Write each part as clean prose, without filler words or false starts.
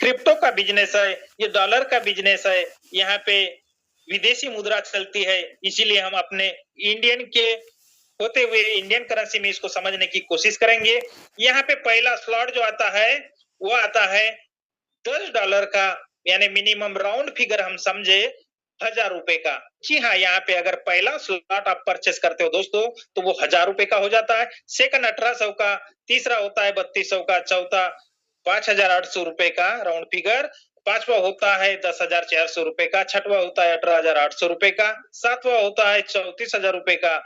Crypto का business है, ये डॉलर का बिजनेस है। यहाँ पे विदेशी मुद्रा चलती है, इसीलिए हम अपने इंडियन के होते हुए इंडियन करेंसी में इसको समझने की कोशिश करेंगे। यहाँ पे पहला स्लॉट जो आता है, वो आता है $10 का, यानी मिनिमम राउंड फिगर हम समझे ₹1000 का। जी हाँ, यहाँ पे अगर पहला स्लॉट आप परचेस करते हो दोस्तों, तो वो ₹1000 का हो जाता है। सेकंड 1800 का, तीसरा होता है 3200 का, चौथा ₹5800 का राउंड फिगर, पांचवा होता है ₹10,400 का, छठवा होता है ₹18,800 का, सातवां होता है ₹34,000 का,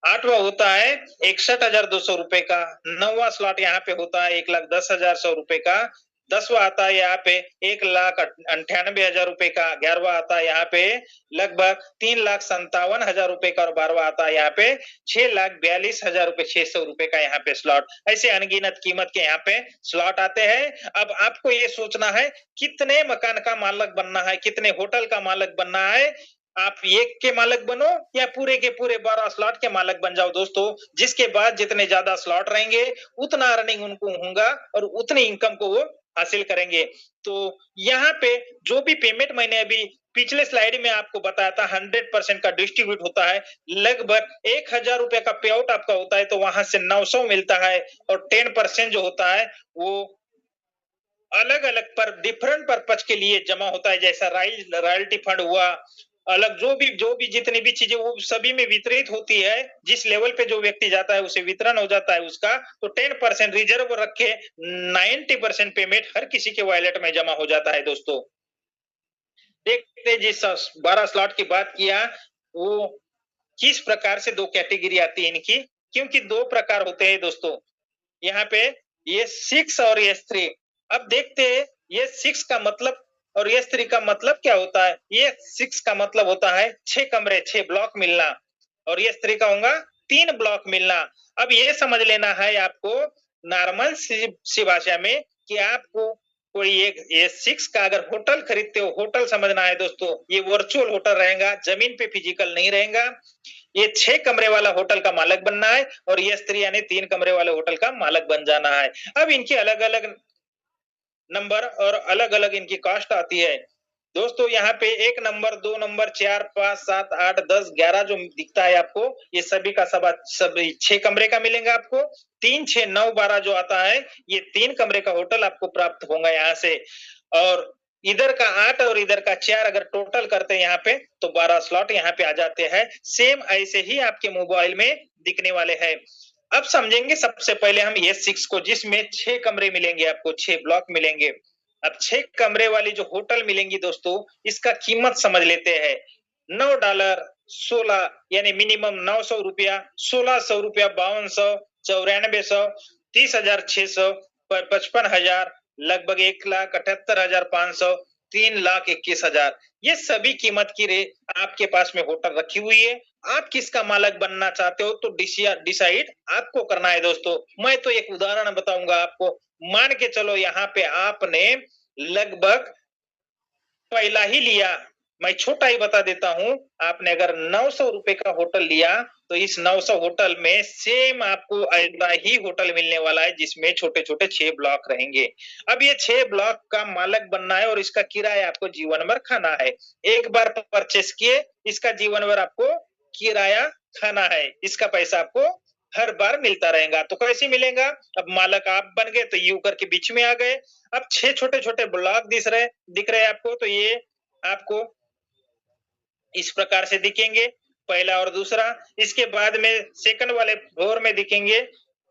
आठवां होता है ₹61,200 का, नौवां स्लॉट यहाँ पे होता है ₹1,10,100 का, 10वां आता है यहाँ पे ₹1,98,000 का, 11वां आता है यहाँ पे लगभग ₹3,57,000 का और 12वां आता है यहाँ पे ₹6,42,600 का यहाँ पे स्लॉट। ऐसे अनगिनत कीमत के यहाँ पे स्लॉट आते हैं। अब आपको ये सोचना है कितने मकान का मालिक बनना है, कितने होटल का मालिक बनना है। आप एक के मालिक बनो या पूरे के पूरे 12 स्लॉट के मालिक बन जाओ दोस्तों, जिसके बाद जितने ज्यादा स्लॉट रहेंगे उतना अर्निंग उनको होगा और उतनी इनकम को वो हासिल करेंगे। तो यहाँ पे जो भी पेमेंट मैंने अभी पिछले स्लाइड में आपको बताया था 100% का डिस्ट्रीब्यूट होता है, लगभग ₹1000 का पे आउट आपका होता है, तो वहां से 900 मिलता है और 10% जो होता है वो अलग अलग पर डिफरेंट पर्पज के लिए जमा होता है, जैसा रॉयल्टी फंड हुआ, अलग जो भी जितनी भी चीजें वो सभी में वितरित होती है। जिस लेवल पे जो व्यक्ति जाता है उसे वितरण हो जाता है उसका, तो 10% रिजर्व रख के 90% पेमेंट हर किसी के वॉलेट में जमा हो जाता है दोस्तों। देखते जिस 12 स्लॉट की बात किया, वो किस प्रकार से दो कैटेगरी आती है इनकी, क्योंकि दो प्रकार होते हैं दोस्तों। यहाँ पे ये 6 और ये 3। अब देखते हैं ये 6 का मतलब और ये 3 का मतलब क्या होता है। ये 6 का मतलब होता है 6 कमरे 6 ब्लॉक मिलना और ये 3 का होगा 3 ब्लॉक मिलना। अब ये समझ लेना है आपको नॉर्मल सी भाषा में कि आपको कोई एक ये 6 का अगर होटल खरीदते हो, होटल समझना है दोस्तों, ये वर्चुअल होटल रहेगा, जमीन पे फिजिकल नहीं रहेगा। ये 6 कमरे वाला होटल का मालिक बनना है और ये स्त्री यानी 3 कमरे वाले होटल का मालिक बन जाना है। अब इनकी अलग-अलग नंबर और अलग-अलग इनकी कॉस्ट आती है। दोस्तों यहाँ पे 1 नंबर, 2 नंबर, 4, 5, 7, 8, 10, 11 जो दिखता है आपको, ये सभी का सभी 6 कमरे का मिलेगा आपको। 3, 6, 9, 12 जो आता है, ये 3 कमरे का होटल आपको प्राप्त होगा यहाँ से। और इधर का 8 और इधर का 4 अगर टोटल करते हैं यहाँ पे, तो 12 स्लॉट यहाँ पे आ जाते हैं। सेम ऐसे ही आपके मोबाइल में दिखने वाले हैं। अब समझेंगे सबसे पहले हम ये 6 को, जिसमें 6 कमरे मिलेंगे आपको, 6 ब्लॉक मिलेंगे। अब 6 कमरे वाली जो होटल मिलेंगी दोस्तों, इसका कीमत समझ लेते हैं। $9, 16 यानी मिनिमम ₹900, ₹1600, ₹5200, ₹9400, ₹30,600, 55,000, लगभग 1,78,500, ₹3,21,000। ये सभी कीमत की रे आपके पास में होटल रखी हुई है। आप किसका मालिक बनना चाहते हो तो डिसाइड आपको करना है दोस्तों। मैं तो एक उदाहरण बताऊंगा आपको। मान के चलो यहाँ पे आपने लगभग पहला ही लिया, मैं छोटा ही बता देता हूँ, आपने अगर ₹900 का होटल लिया, तो इस 900 होटल में सेम आपको ऐसा ही होटल मिलने वाला है, जिसमें छोटे-छोटे 6 ब्लॉक रहेंगे। अब ये 6 ब्लॉक का मालिक बनना है और इसका किराया आपको जीवन भर खाना है। एक बार परचेस किए, इसका जीवन भर आपको किराया खाना है। इसका पैसा आपको हर बार मिलता रहेगा। तो कैसे मिलेगा? अब मालिक आप बन गए तो यू करके बीच में आ गए। अब 6 छोटे-छोटे ब्लॉक दिख रहे हैं आपको, तो ये आपको इस प्रकार से दिखेंगे, पहला और दूसरा। इसके बाद में सेकंड वाले फ्लोर में दिखेंगे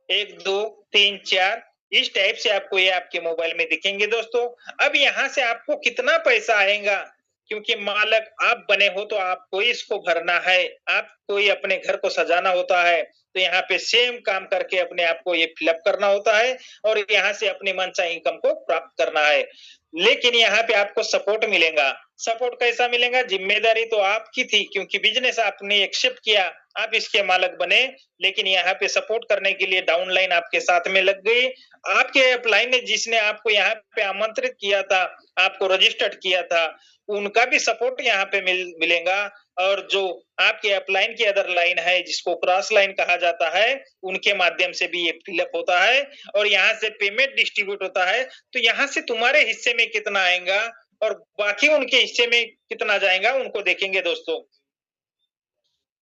1, 2, 3, 4, इस टाइप से आपको ये आपके मोबाइल में दिखेंगे दोस्तों। अब यहाँ से आपको कितना पैसा आएगा, क्योंकि मालिक आप बने हो तो आपको इसको भरना है, आपको ही अपने घर को सजाना होता है। तो यहाँ पे सेम काम करके अपने आप को ये फिलअप करना होता है और यहाँ से अपनी मनचाही इनकम को प्राप्त करना है। लेकिन यहाँ पे आपको सपोर्ट मिलेगा। सपोर्ट कैसा मिलेगा? जिम्मेदारी तो आपकी थी, क्योंकि बिजनेस आपने एक्सेप्ट किया, आप इसके मालिक बने, लेकिन यहाँ पे सपोर्ट करने के लिए डाउनलाइन आपके साथ में लग गई। आपके अपलाइन ने जिसने आपको यहाँ पे आमंत्रित किया था, आपको रजिस्टर्ड किया था, उनका भी सपोर्ट यहाँ पे मिलेगा। और जो आपके अपलाइन की अदर लाइन है जिसको क्रॉस लाइन कहा जाता है, उनके माध्यम से भी ये फिलअप होता है और यहाँ से पेमेंट डिस्ट्रीब्यूट होता है। तो यहाँ से तुम्हारे हिस्से में कितना आएगा और बाकी उनके हिस्से में कितना जाएगा उनको देखेंगे दोस्तों।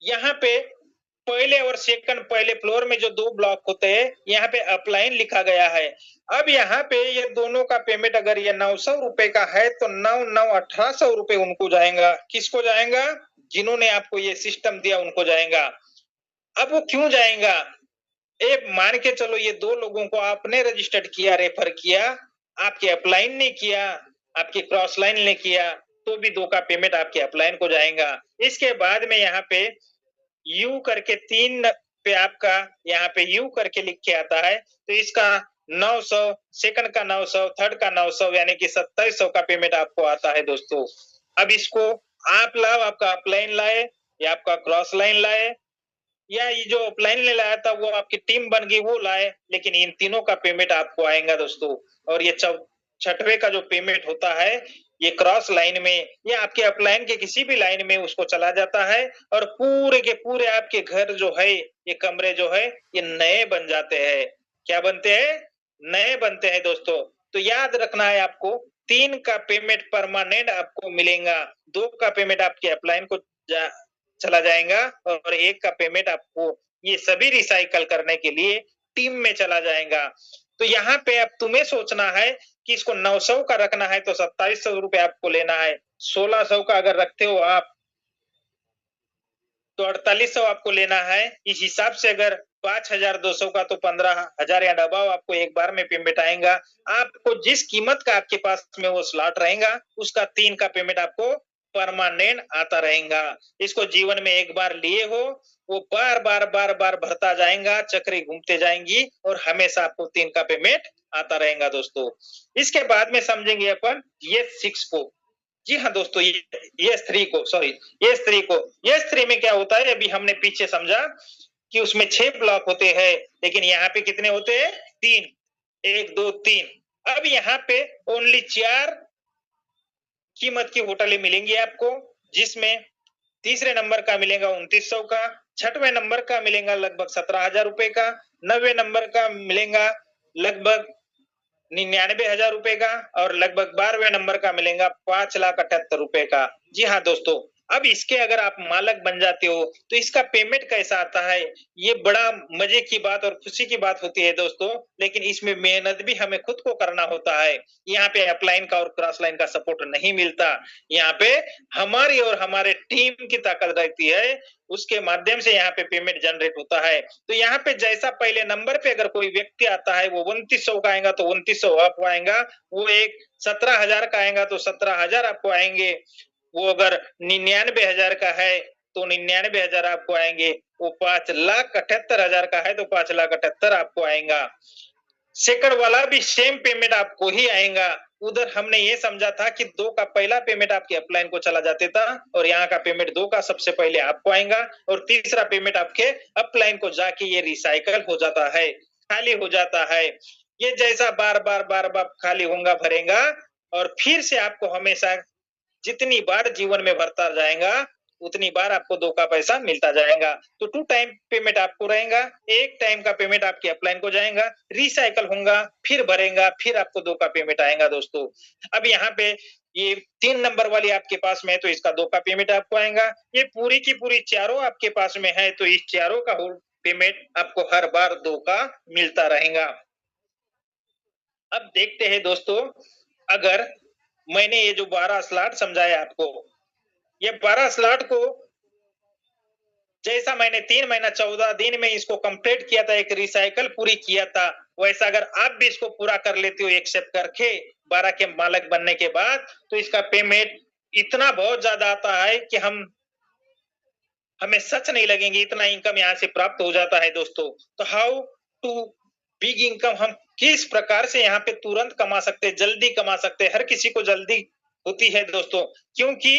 यहाँ पे पहले और सेकंड पहले फ्लोर में जो 2 ब्लॉक होते हैं, यहाँ पे अपलाइन लिखा गया है। अब यहाँ पे ये दोनों का पेमेंट अगर ये 900 रुपए का है तो 1800 रुपए उनको जाएगा। किसको जाएगा? जिन्होंने आपको ये सिस्टम दिया उनको जाएगा। अब वो क्यों जाएगा? एक मान के चलो ये 2 लोगों को आपने रजिस्टर्ड किया, रेफर किया, आपके अपलाइन ने किया, आपके क्रॉस लाइन ने किया, तो भी 2 का पेमेंट आपके अपलाइन को जाएगा। इसके बाद में यहाँ पे यू करके 3 पे आपका यहाँ पे यू करके लिख के आता है, तो इसका 900, सेकंड का 900, थर्ड का 900 यानी कि 2700 का पेमेंट आपको आता है दोस्तों। अब इसको आप लाओ, आपका अपलाइन लाए या आपका क्रॉस लाइन लाए या ये जो अपलाइन ने लाया था वो आपकी टीम बन गई वो लाए, लेकिन इन तीनों का पेमेंट आपको आएगा दोस्तों। और ये छठवें का जो पेमेंट होता है ये क्रॉस लाइन में या आपके अपलाइन के किसी भी लाइन में उसको चला जाता है और पूरे के पूरे आपके घर जो है, ये कमरे जो है ये नए बन जाते हैं। क्या बनते हैं? नए बनते हैं दोस्तों। तो याद रखना है आपको, 3 का पेमेंट परमानेंट आपको मिलेगा, 2 का पेमेंट आपके अपलाइन को चला जाएगा और 1 का पेमेंट आपको ये सभी रिसाइकल करने के लिए टीम में चला जाएगा। तो यहाँ पे अब तुम्हें सोचना है कि इसको 900 का रखना है तो 2700 रुपए आपको लेना है। 1600 का अगर रखते हो आप तो 4800 आपको लेना है। इस हिसाब से अगर 5200 का तो 15000 या दबाव आपको एक बार में पेमेंट आएगा। आपको जिस कीमत का आपके पास में वो स्लॉट रहेगा उसका 3 का पेमेंट आपको परमानेंट आता रहेगा। इसको जीवन में एक बार लिए हो वो बार बार भरता जाएगा, चक्री घूमते जाएंगी और हमेशा आपको 3 का पेमेंट आता रहेगा दोस्तों। इसके बाद में समझेंगे अपन ये 6 को। जी हाँ दोस्तों, ये 3 को, सॉरी ये 3 में क्या होता है अभी हमने पीछे समझा कि उसमें 6 ब्लॉक होते हैं, लेकिन यहाँ पे कितने होते हैं? 3, 1 2 3। अब यहाँ पे ओनली 4 कीमत की होटलें मिलेंगी आपको, जिसमें तीसरे नंबर का मिलेगा 2900 का, छठवें नंबर का मिलेगा लगभग 17,000 रुपए का, 9वें नंबर का मिलेगा लगभग 99,000 रुपए का और लगभग 12वें नंबर का मिलेगा 5,78,000 रुपए का। जी हाँ दोस्तों, अब इसके अगर आप मालक बन जाते हो तो इसका पेमेंट कैसा आता है, ये बड़ा मजे की बात और खुशी की बात होती है दोस्तों, लेकिन इसमें मेहनत भी हमें खुद को करना होता है। यहाँ पे अपलाइन का और क्रॉस लाइन का सपोर्ट नहीं मिलता, यहाँ पे हमारी और हमारे टीम की ताकत रहती है, उसके माध्यम से यहाँ पे पेमेंट जनरेट होता है। तो यहाँ पे जैसा पहले नंबर पे अगर कोई व्यक्ति आता है वो 2900 का आएगा तो 2900 आपको आएगा, वो एक 17,000 का आएगा तो 17,000 आपको आएंगे, वो अगर 99,000 का है तो 99,000 आपको आएंगे, वो 5,78,000 का है तो 5,78,000 आपको आएगा। सेकंड वाला भी सेम पेमेंट आपको ही आएगा। उधर हमने ये समझा था कि 2 का पहला पेमेंट आपके अपलाइन को चला जाता था और यहाँ का पेमेंट 2 का सबसे पहले आपको आएगा और तीसरा पेमेंट आपके अपलाइन को जाके ये रिसाइकल हो जाता है, खाली हो जाता है। ये जैसा बार-बार खाली होगा भरेगा और फिर से आपको हमेशा जितनी बार जीवन में भरता जाएगा उतनी बार आपको 2 का पैसा मिलता जाएगा। तो 2 टाइम पेमेंट आपको रहेगा, 1 टाइम का पेमेंट आपके अपलाइन को जाएगा, रिसाइकल होगा, फिर भरेगा, फिर आपको 2 का पेमेंट आएगा दोस्तों। अब यहाँ पे ये 3 नंबर वाली आपके पास में है तो इसका 2 का पेमेंट आपको आएगा। ये पूरी की पूरी चारों आपके पास में है तो इस चारों का पेमेंट आपको हर बार 2 का मिलता रहेगा। अब देखते हैं दोस्तों, अगर मैंने ये जो 12 स्लॉट समझाया आपको, ये 12 स्लॉट को जैसा मैंने 3 महीना 14 दिन में इसको कंप्लीट किया था, एक रिसाइकल पूरी किया था, वैसा अगर आप भी इसको पूरा कर लेते हो एक्सेप्ट करके 12 के मालक बनने के बाद, तो इसका पेमेंट इतना बहुत ज्यादा आता है कि हमें सच नहीं लगेंगे, इतना इनकम यहाँ से प्राप्त हो जाता है दोस्तों। तो हाउ टू बिग इनकम, हम किस प्रकार से यहाँ पे तुरंत कमा सकते हैं, जल्दी कमा सकते हैं। हर किसी को जल्दी होती है दोस्तों, क्योंकि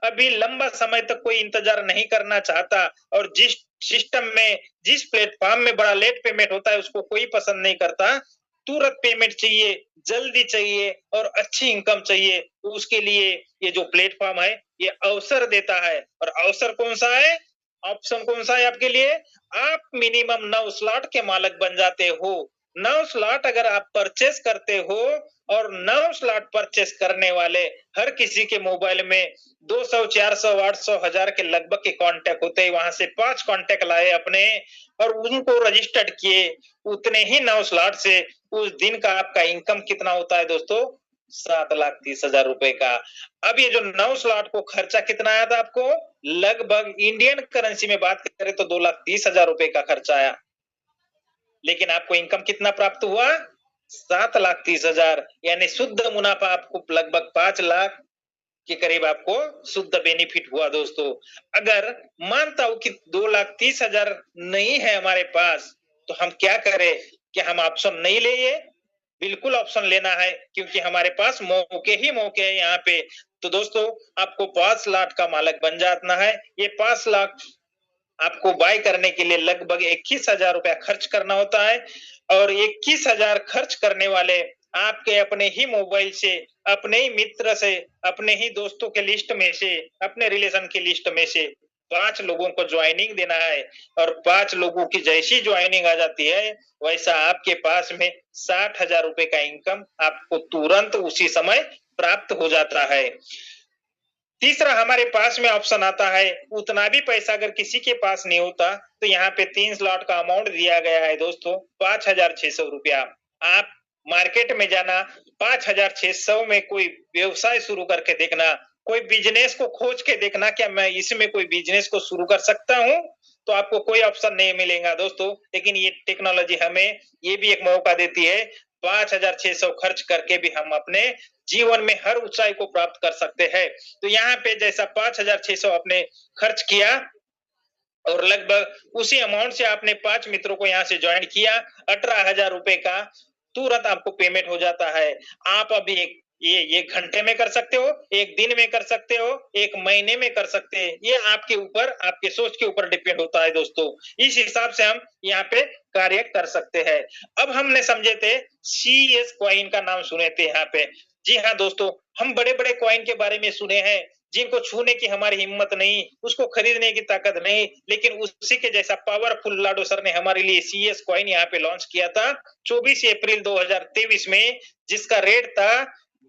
अभी लंबा समय तक कोई इंतजार नहीं करना चाहता और जिस सिस्टम में, जिस प्लेटफॉर्म में बड़ा लेट पेमेंट होता है उसको कोई पसंद नहीं करता। तुरंत पेमेंट चाहिए, जल्दी चाहिए और अच्छी इनकम चाहिए, तो उसके लिए ये जो प्लेटफ़ॉर्म है, ये अवसर देता है। और अवसर कौन-सा है? ऑप्शन कौन-सा है आपके लिए? आप मिनिमम 9 स्लॉट के मालिक बन जाते हो। 9 स्लॉट अगर आप परचेज़ करते हो और 9 स्लॉट परचेज़ करने वाले हर किसी के मोबाइल में 200, 400, 800, 1000 के लगभग के कॉन्टैक्ट होते हैं। वहाँ से 5 कॉन्टैक्ट लाए अपने और उनको रजिस्टर्ड किए। उतने ही 9 स्लॉट से उस दिन का आपका इनकम कितना होता है दोस्तों? 7,30,000 रुपए का। अब ये जो 9 स्लॉट को खर्चा कितना आया था आपको? लगभग इंडियन करेंसी में बात करें तो 2,30,000 रुपए का खर्चा आया। लेकिन आपको इनकम कितना प्राप्त हुआ? 7,30,000 यानी शुद्ध मुनाफा आपको लगभग 5 लाख के करीब आपको शुद्ध बेनिफिट हुआ दोस्तों। अगर मानता हूं कि 2,30,000 नहीं है हमारे पास, तो हम क्या करें? कि हम ऑप्शन नहीं ले ये? बिल्कुल ऑप्शन लेना है क्योंकि हमारे पास मौके ही मौके हैं यहाँ पे। तो दोस्तों आपको 5 लाख का मालिक बन जाना है। ये 5 लाख आपको बाय करने के लिए लगभग 21,000 रुपया खर्च करना होता है और 21,000 खर्च करने वाले आपके अपने ही मोबाइल से, अपने ही मित्र से, अपने ही दोस्तों के लिस्ट में से, अपने रिलेशन की लिस्ट में से 5 लोगों को ज्वाइनिंग देना है और 5 लोगों की जैसी ज्वाइनिंग आ जाती है, वैसा आपके पास में 60,000 रुपए का इनकम आपको तुरंत उसी समय प्राप्त हो जाता है। तीसरा हमारे पास में ऑप्शन आता है, उतना भी पैसा अगर किसी के पास नहीं होता, तो यहाँ पे 3 स्लॉट का अमाउंट दिया गया है दोस्तों, 5,600 रुपया। आप मार्केट में जाना, 5,600 में कोई व्यवसाय शुरू करके देखना, कोई बिज़नेस को खोज के देखना, क्या मैं इसमें कोई बिज़नेस को शुरू कर सकता हूँ? तो आपको कोई ऑप्शन नहीं मिलेगा दोस्तों, लेकिन ये टेक्नोलॉजी हमें ये भी एक मौका देती है, 5,600 खर्च करके भी हम अपने जीवन में हर ऊंचाई को प्राप्त कर सकते हैं। तो यहाँ पे जैसा 5,600 आपने खर्च किया और लगभग उसी अमाउंट से आपने 5 मित्रों को यहाँ से ज्वाइन किया, 18,000 रुपए का तुरंत आपको पेमेंट हो जाता है। आप अभी ये घंटे में कर सकते हो, 1 दिन में कर सकते हो, 1 महीने में कर सकते हैं। ये आपके ऊपर, आपके सोच के ऊपर डिपेंड होता है दोस्तों। इस हिसाब से हम यहाँ पे कार्य कर सकते हैं। अब हमने समझे थे सीएस कॉइन का नाम सुने थे यहाँ पे। जी हाँ दोस्तों, हम बड़े-बड़े कॉइन के बारे में सुने हैं, जिनको छूने की हमारी हिम्मत नहीं, उसको खरीदने की ताकत नहीं, लेकिन उसी के जैसा पावरफुल लाडो सर ने हमारे लिए सीएस कॉइन यहाँ पे लॉन्च किया था 24 अप्रैल 2023 में, जिसका रेट था,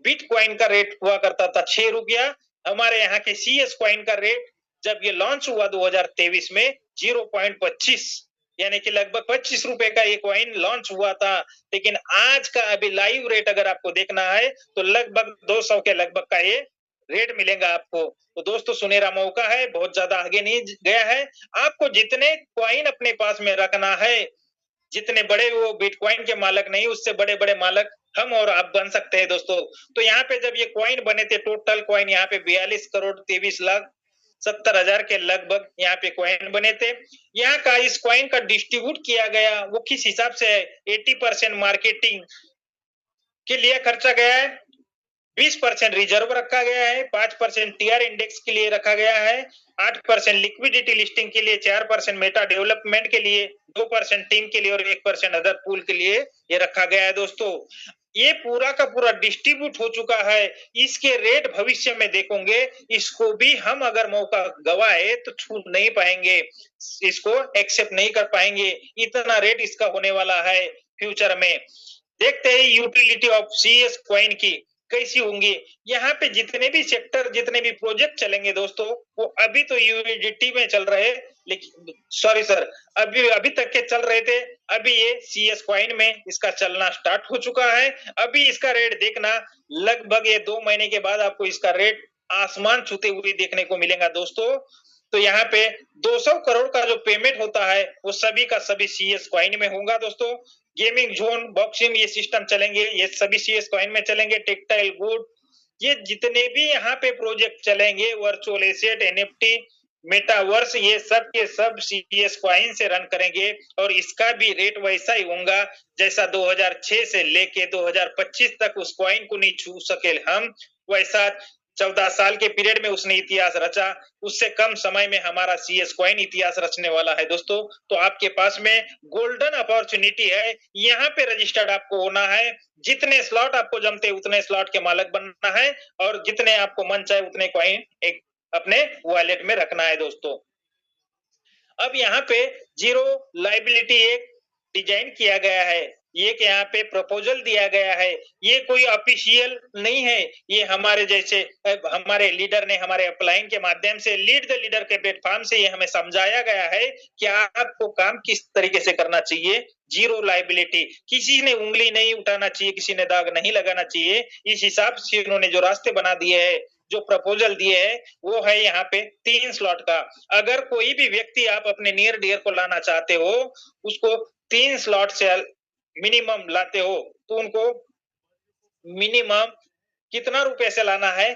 बिटकॉइन का रेट हुआ करता था 6 रुपया। हमारे यहाँ के सीएस कॉइन का रेट जब ये लॉन्च हुआ 2023 में 0.25 यानी कि लगभग 25 रुपए का ये कॉइन लॉन्च हुआ था। लेकिन आज का अभी लाइव रेट अगर आपको देखना है तो लगभग 200 के लगभग का ये रेट मिलेगा आपको। तो दोस्तों सुनहरा मौका है, बहुत ज्यादा आगे नहीं गया है। आपको जितने कॉइन अपने पास में रखना है, जितने बड़े वो बिटकॉइन के मालिक नहीं, उससे बड़े-बड़े मालिक हम और आप बन सकते हैं दोस्तों। तो यहाँ पे जब ये कॉइन बने थे, टोटल कॉइन यहाँ पे 42 करोड़ 23 लाख 70 हजार के लगभग यहाँ पे कॉइन बने थे। यहाँ का इस कॉइन का डिस्ट्रीब्यूट किया गया, वो किस हिसाब से है? 80% मार्केटिंग के लिए खर्चा गया है, 20% रिजर्व रखा गया है, 5% टीआर इंडेक्स के लिए रखा गया है, 8% लिक्विडिटी लिस्टिंग के लिए, 4% मेटा डेवलपमेंट के लिए, 2% टीम के लिए और 1% अदर पूल के लिए ये रखा गया है दोस्तों। ये पूरा का पूरा डिस्ट्रीब्यूट हो चुका है। इसके रेट भविष्य में देखोगे, इसको भी हम अगर मौका गवाए तो छू नहीं पाएंगे, इसको एक्सेप्ट नहीं कर पाएंगे। इतना रेट इसका होने वाला है फ्यूचर में। देखते हैं यूटिलिटी ऑफ सीएस कॉइन की कैसी होंगी। यहाँ पे जितने भी सेक्टर, जितने भी प्रोजेक्ट चलेंगे दोस्तों, वो अभी तो यूएसडीटी में चल रहे, लेकिन सॉरी सर, अभी तक के चल रहे थे, अभी ये सीएस कॉइन में इसका चलना स्टार्ट हो चुका है। अभी इसका रेट देखना, लगभग ये 2 महीने के बाद आपको इसका रेट आसमान छूते हुए देखने को मिलेगा दोस्तों। तो यहाँ पे 200 करोड़ का जो पेमेंट होता है, वो सभी का सभी सीएस कॉइन में होगा दोस्तों। गेमिंग जोन, बॉक्सिंग ये सिस्टम चलेंगे, ये सभी सीएस कॉइन में चलेंगे। टेक्सटाइल गुड, ये जितने भी यहाँ पे प्रोजेक्ट चलेंगे, वर्चुअल एसेट, एनएफटी, मेटावर्स, ये सब के सब सीएस कॉइन से रन करेंगे और इसका भी रेट वैसा ही होगा जैसा 2006 से लेके 2025 तक उस कॉइन को नहीं छू सके हम, वैसा 14 साल के पीरियड में उसने इतिहास रचा, उससे कम समय में हमारा सीएस कॉइन इतिहास रचने वाला है दोस्तों। तो आपके पास में गोल्डन अपॉर्चुनिटी है, यहाँ पे रजिस्टर्ड आपको होना है। जितने स्लॉट आपको जमते उतने स्लॉट के मालिक बनना है और जितने आपको मन चाहे उतने कॉइन एक अपने वॉलेट में रखना है दोस्तों। अब यहाँ पे जीरो लायबिलिटी एक डिजाइन किया गया है, एक यहाँ पे प्रपोजल दिया गया है, ये कोई ऑफिशियल नहीं है, ये हमारे जैसे हमारे लीडर ने हमारे अपलाइन के माध्यम से लीड द लीडर के प्लेटफॉर्म से ये हमें समझाया गया है कि आपको काम किस तरीके से करना चाहिए। जीरो लायबिलिटी, किसी ने उंगली नहीं उठाना चाहिए, किसी ने दाग नहीं लगाना चाहिए। इस हिसाब से उन्होंने जो रास्ते बना दिए हैं, जो प्रपोजल दिए हैं, वो है यहाँ पे 3 स्लॉट का। अगर कोई भी व्यक्ति आप अपने नियर डियर को लाना चाहते हो, उसको 3 स्लॉट से मिनिमम लाते हो, तो उनको मिनिमम कितना रुपए से लाना है?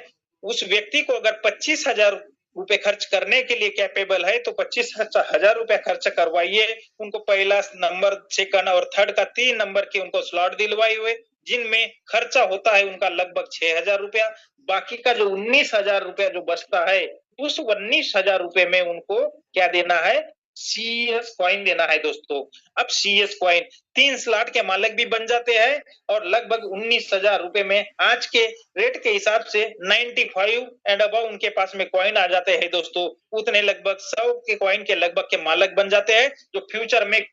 उस व्यक्ति को अगर 25,000 रुपए खर्च करने के लिए कैपेबल है, तो 25,000 रुपए खर्च करवाइए। उनको पहला नंबर, सेकंड और थर्ड का 3 नंबर के उनको स्लॉट दिलवाए हुए, जिनमें खर्चा होता है उनका लगभग 6,000 रुपया। बाकी का जो 19,000 रुपया जो बचता है, उस 19,000 रुपए में उनको क्या देना है? सीएस कॉइन देना है दोस्तों। अब सीएस कॉइन 3 स्लॉट के मालिक भी बन जाते हैं और लगभग 19,000 रुपए में आज के रेट के हिसाब से 95 एंड अबव उनके पास में कॉइन आ जाते हैं दोस्तों। उतने लगभग 100 के कॉइन के लगभग के मालिक बन जाते हैं, जो फ्यूचर में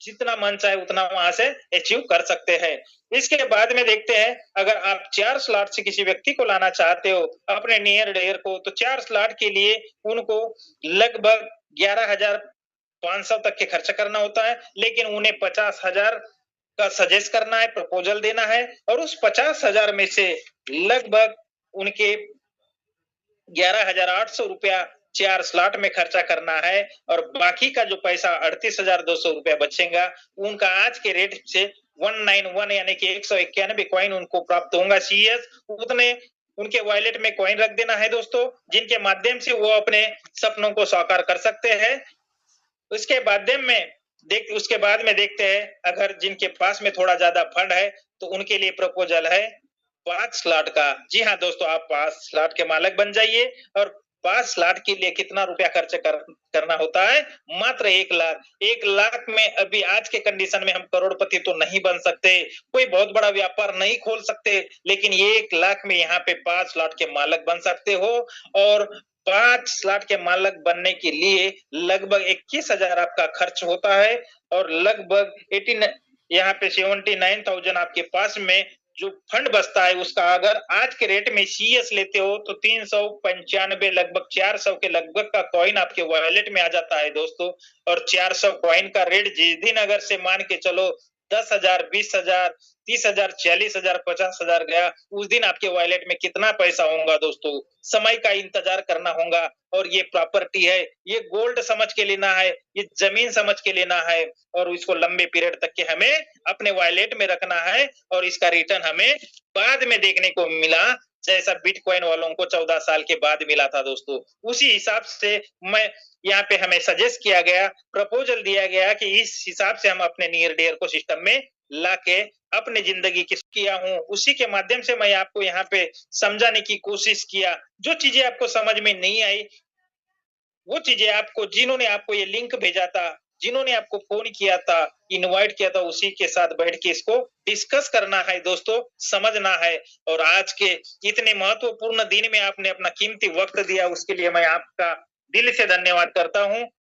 जितना मन चाहे उतना वहां से अचीव कर सकते हैं। इसके बाद में देखते हैं, अगर आप 4 स्लॉट से किसी व्यक्ति को लाना चाहते हो अपने नियर डियर को, तो 4 स्लॉट के लिए उनको लगभग 11,500 तक के खर्च करना होता है, लेकिन उन्हें 50,000 का सजेस्ट करना है, प्रपोजल देना है और उस 50,000 में से लगभग उनके 11,800 रुपया 4 स्लॉट में खर्चा करना है और बाकी का जो पैसा 38,200 रुपया बचेगा, उनका आज के रेट से 191 यानी कि 191 कॉइन उनको प्राप्त होगा सीएस। उतने उनके वॉलेट में कॉइन रख देना है दोस्तों, जिनके माध्यम से वो अपने सपनों को साकार कर सकते हैं। उसके बाद में देखते हैं, अगर जिनके पास में थोड़ा ज्यादा फंड है, तो उनके लिए प्रपोजल है 5 स्लॉट का। जी हाँ दोस्तों, आप 5 स्लॉट के मालिक बन जाइए और 5 स्लॉट के लिए कितना रुपया खर्च करना होता है? मात्र 1 लाख। 1 लाख में अभी आज के कंडीशन में हम करोड़पति तो नहीं बन सकते, कोई बहुत बड़ा व्यापार नहीं खोल सकते, लेकिन ये 1 लाख में यहाँ पे 5 स्लॉट के मालिक बन सकते हो। और 5 स्लॉट के मालिक बनने के लिए लगभग 21,000 आपका खर्च होता है और लगभग 18 यहाँ पे 79,000 आपके पास में जो फंड बचता है, उसका अगर आज के रेट में सीएस लेते हो, तो 395 लगभग 400 के लगभग का कॉइन आपके वॉलेट में आ जाता है दोस्तों। और 400 कॉइन का रेट जिस दिन अगर से मान के चलो 10,000, 20,000, 30,000, 40,000, 50,000 गया, उस दिन आपके वॉलेट में कितना पैसा होगा दोस्तों? समय का इंतजार करना होगा। और ये प्रॉपर्टी है, ये गोल्ड समझ के लेना है, ये जमीन समझ के लेना है और इसको लंबे पीरियड तक के हमें अपने वॉलेट में रखना है और इसका रिटर्न हमें बाद में देखने को मिला, जैसा बिटकॉइन वालों को 14 साल के बाद मिला था दोस्तों। उसी हिसाब से मैं यहाँ पे हमें सजेस्ट किया गया, प्रपोजल दिया गया कि इस हिसाब से हम अपने नियर डियर को सिस्टम में लाके अपनी जिंदगी किया हूँ, उसी के माध्यम से मैं आपको यहाँ पे समझाने की कोशिश किया। जो चीजें आपको समझ में नहीं आई, वो चीजें आपको जिन्होंने आपको ये लिंक भेजा था, जिन्होंने आपको फोन किया था, इनवाइट किया था, उसी के साथ बैठ के इसको डिस्कस करना है दोस्तों, समझना है। और आज के इतने महत्वपूर्ण दिन में आपने अपना कीमती वक्त दिया, उसके लिए मैं आपका दिल से धन्यवाद करता हूँ।